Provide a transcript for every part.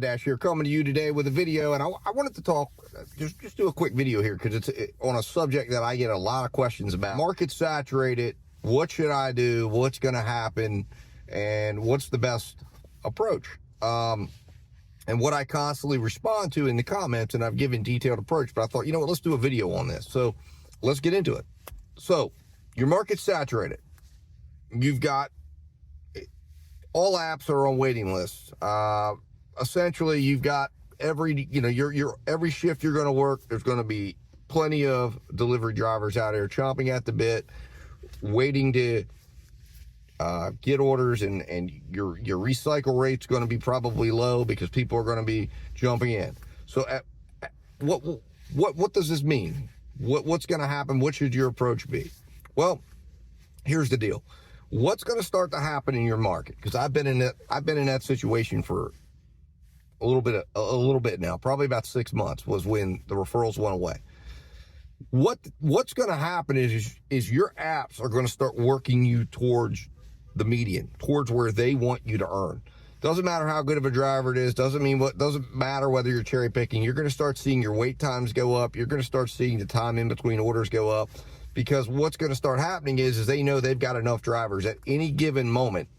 DoorDash here, coming to you today with a video, and I wanted to talk, just do a quick video here because it's on a subject that I get a lot of questions about. Market saturated, what should I do, what's going to happen, and what's the best approach? And what I constantly respond to in the comments, and I've given detailed approach, but I thought, you know what, let's do a video on this. So let's get into it. So your market's saturated. You've got all apps are on waiting lists. Essentially, you've got every shift you're going to work, there's going to be plenty of delivery drivers out there chomping at the bit, waiting to get orders, and your recycle rate's going to be probably low because people are going to be jumping in. So, what does this mean? What's going to happen? What should your approach be? Well, here's the deal. What's going to start to happen in your market? Because I've been in that situation for a little bit now. Probably about 6 months was when the referrals went away. What's going to happen is your apps are going to start working you towards the median, towards where they want you to earn. Doesn't matter how good of a driver it is. Doesn't matter whether you're cherry picking. You're going to start seeing your wait times go up. You're going to start seeing the time in between orders go up. Because what's going to start happening is they know they've got enough drivers at any given moment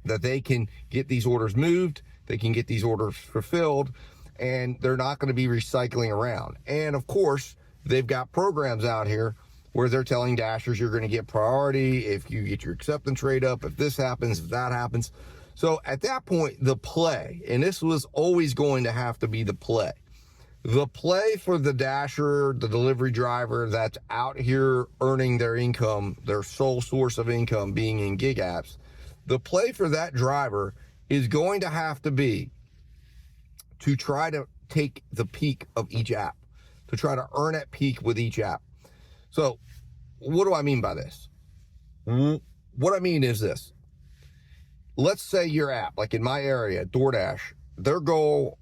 that they can get these orders moved, they can get these orders fulfilled, and they're not going to be recycling around. And of course, they've got programs out here where they're telling dashers you're going to get priority if you get your acceptance rate up, if this happens, if that happens. So at that point, the play, and this was always going to have to be the play for the dasher, the delivery driver that's out here earning their income, their sole source of income being in gig apps, the play for that driver is going to have to be to try to take the peak of each app, to try to earn at peak with each app. So what do I mean by this? What I mean is this. Let's say your app, like in my area, DoorDash, their goal,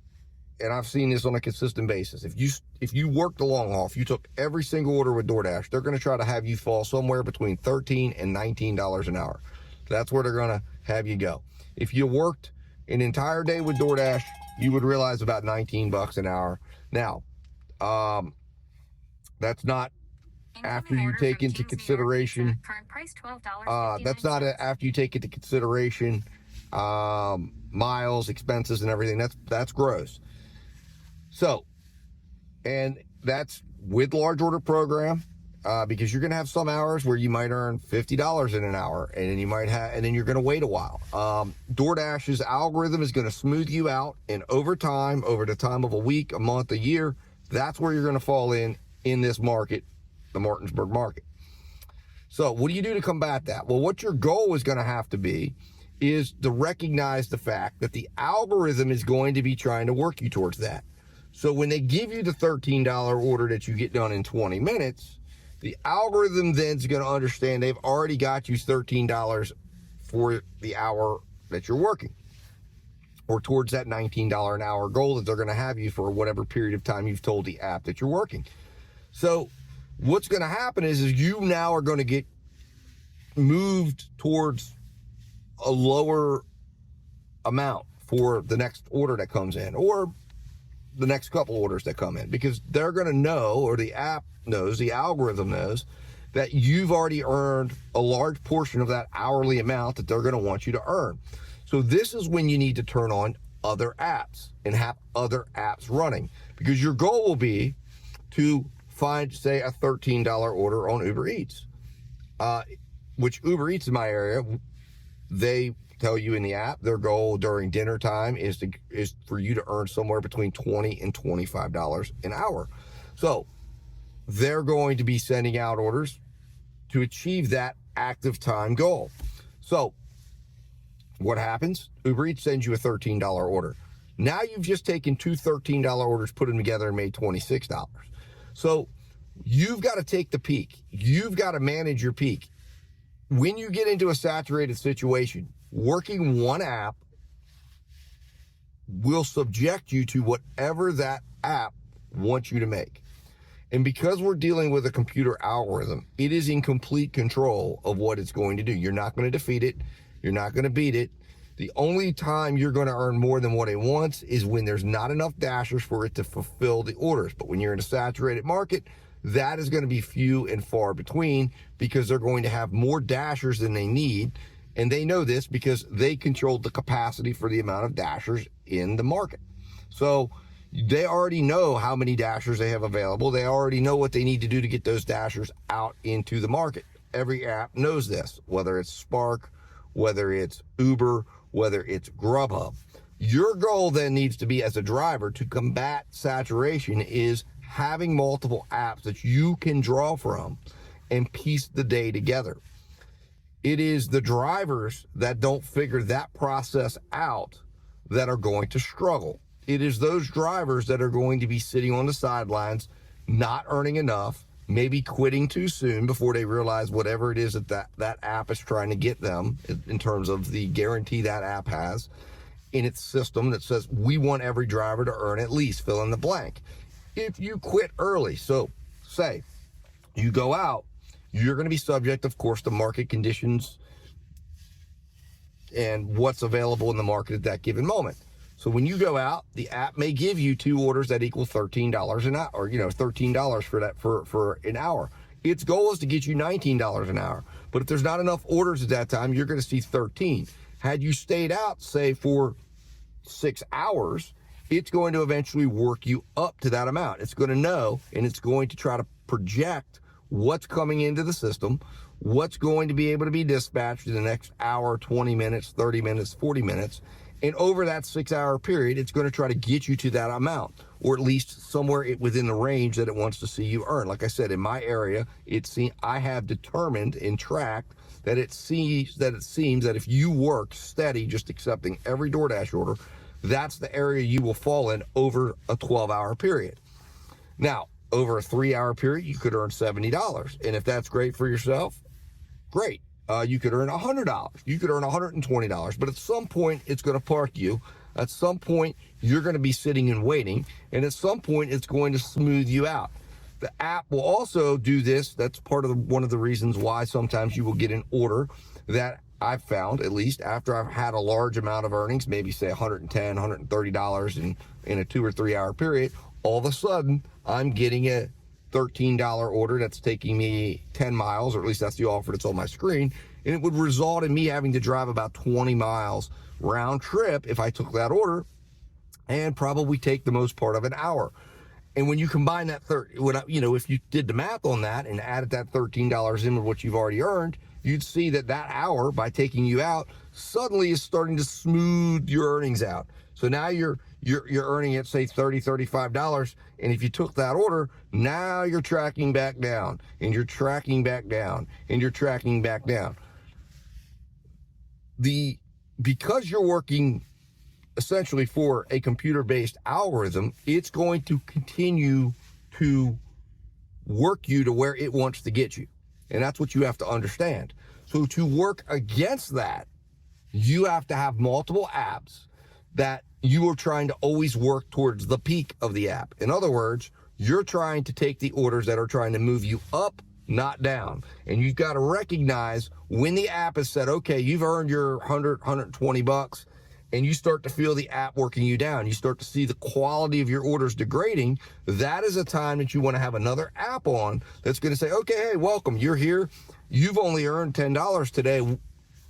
and I've seen this on a consistent basis, if you work the long haul, if you took every single order with DoorDash, they're going to try to have you fall somewhere between $13 and $19 an hour. That's where they're going to have you go. If you worked an entire day with DoorDash, you would realize about $19 an hour. Now, that's not after you take into consideration, that's not after you take into consideration miles, expenses, and everything. That's gross. So, and that's with large order program, because you're going to have some hours where you might earn $50 in an hour, and then you're going to wait a while. DoorDash's algorithm is going to smooth you out, and over time, over the time of a week, a month, a year, that's where you're going to fall in this market, the Martinsburg market. So what do you do to combat that? Well, what your goal is going to have to be is to recognize the fact that the algorithm is going to be trying to work you towards that. So when they give you the $13 order that you get done in 20 minutes, the algorithm then is going to understand they've already got you $13 for the hour that you're working, or towards that $19 an hour goal that they're going to have you for whatever period of time you've told the app that you're working. So what's going to happen is you now are going to get moved towards a lower amount for the next order that comes in, or the next couple orders that come in, because they're going to know, or the app knows, the algorithm knows, that you've already earned a large portion of that hourly amount that they're going to want you to earn. So this is when you need to turn on other apps and have other apps running, because your goal will be to find, say, a $13 order on Uber Eats, which Uber Eats in my area, they tell you in the app their goal during dinner time is for you to earn somewhere between $20 and $25 an hour. So they're going to be sending out orders to achieve that active time goal. So what happens? Uber Eats sends you a $13 order. Now you've just taken two $13 orders, put them together, and made $26. So you've got to take the peak. You've got to manage your peak. When you get into a saturated situation, working one app will subject you to whatever that app wants you to make. And because we're dealing with a computer algorithm, it is in complete control of what it's going to do. You're not going to defeat it. You're not going to beat it. The only time you're going to earn more than what it wants is when there's not enough dashers for it to fulfill the orders. But when you're in a saturated market, that is going to be few and far between, because they're going to have more dashers than they need. And they know this because they control the capacity for the amount of dashers in the market. So they already know how many dashers they have available. They already know what they need to do to get those dashers out into the market. Every app knows this, whether it's Spark, whether it's Uber, whether it's Grubhub. Your goal then needs to be, as a driver, to combat saturation, is having multiple apps that you can draw from and piece the day together. It is the drivers that don't figure that process out that are going to struggle. It is those drivers that are going to be sitting on the sidelines, not earning enough, maybe quitting too soon before they realize whatever it is that app is trying to get them in terms of the guarantee that app has in its system that says, we want every driver to earn at least fill in the blank. If you quit early, so say you go out, you're going to be subject, of course, to market conditions and what's available in the market at that given moment. So when you go out, the app may give you 2 orders that equal $13 an hour, or $13 for that for an hour. Its goal is to get you $19 an hour. But if there's not enough orders at that time, you're going to see 13. Had you stayed out, say, for 6 hours, it's going to eventually work you up to that amount. It's going to know, and it's going to try to project what's coming into the system, what's going to be able to be dispatched in the next hour, 20 minutes, 30 minutes, 40 minutes. And over that 6-hour period, it's going to try to get you to that amount, or at least somewhere within the range that it wants to see you earn. Like I said, in my area, I have determined and tracked that it seems that if you work steady, just accepting every DoorDash order, that's the area you will fall in over a 12-hour period. Now, over a 3-hour period, you could earn $70. And if that's great for yourself, great. You could earn $100. You could earn $120. But at some point, it's going to park you. At some point, you're going to be sitting and waiting. And at some point, it's going to smooth you out. The app will also do this. That's part of one of the reasons why sometimes you will get an order that I've found, at least after I've had a large amount of earnings, maybe say $110, $130 in a 2 or 3 hour period. All of a sudden, I'm getting a $13 order that's taking me 10 miles, or at least that's the offer that's on my screen, and it would result in me having to drive about 20 miles round trip if I took that order, and probably take the most part of an hour. And when you combine that if you did the math on that and added that $13 in with what you've already earned, you'd see that hour, by taking you out, suddenly is starting to smooth your earnings out. So now you're earning at, say, $30, $35, and if you took that order, now you're tracking back down, and you're tracking back down, and you're tracking back down. Because you're working essentially for a computer-based algorithm, it's going to continue to work you to where it wants to get you. And that's what you have to understand. So to work against that, you have to have multiple apps that you are trying to always work towards the peak of the app. In other words, you're trying to take the orders that are trying to move you up, not down. And you've got to recognize when the app has said, okay, you've earned your $120, and you start to feel the app working you down. You start to see the quality of your orders degrading. That is a time that you want to have another app on that's going to say, okay, hey, welcome, you're here. You've only earned $10 today.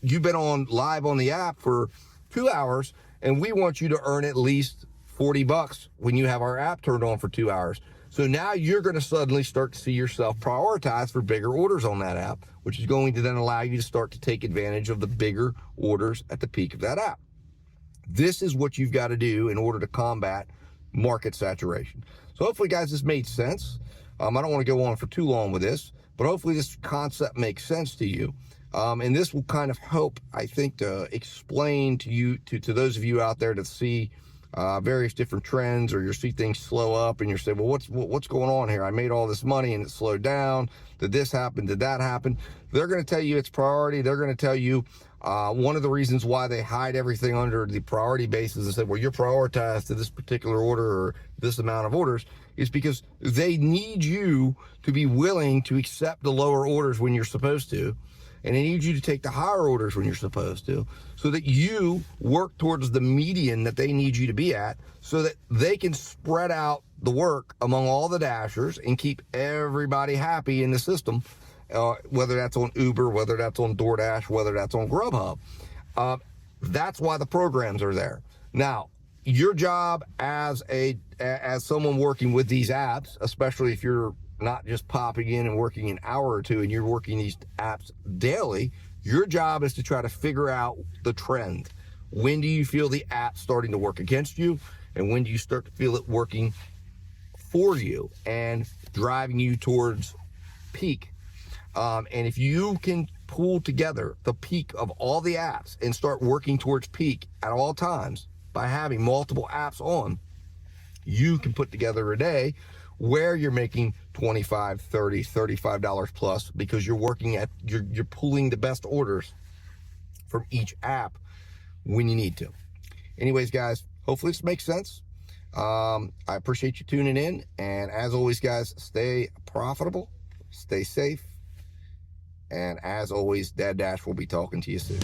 You've been live on the app for 2 hours, and we want you to earn at least $40 when you have our app turned on for 2 hours. So now you're going to suddenly start to see yourself prioritize for bigger orders on that app, which is going to then allow you to start to take advantage of the bigger orders at the peak of that app. This is what you've got to do in order to combat market saturation. So hopefully, guys, this made sense. I don't want to go on for too long with this, but hopefully this concept makes sense to you. And this will kind of help, I think, to explain to you, to those of you out there that see various different trends, or you see things slow up and you're saying, well, what's going on here? I made all this money and it slowed down. Did this happen? Did that happen? They're going to tell you it's priority. They're going to tell you one of the reasons why they hide everything under the priority basis and say, well, you're prioritized to this particular order or this amount of orders, is because they need you to be willing to accept the lower orders when you're supposed to. and they need you to take the higher orders when you're supposed to, so that you work towards the median that they need you to be at, so that they can spread out the work among all the dashers and keep everybody happy in the system, whether that's on Uber, whether that's on DoorDash, whether that's on Grubhub. That's why the programs are there. Now, your job as someone working with these apps, especially if you're not just popping in and working an hour or two and you're working these apps daily, your job is to try to figure out the trend. When do you feel the app starting to work against you, and when do you start to feel it working for you and driving you towards peak? And if you can pull together the peak of all the apps and start working towards peak at all times by having multiple apps on, you can put together a day where you're making $25, $30, $35 plus, because you're working at, you're pulling the best orders from each app when you need to. Anyways, guys, hopefully this makes sense. I appreciate you tuning in. And as always, guys, stay profitable, stay safe. And as always, Dad Dash will be talking to you soon.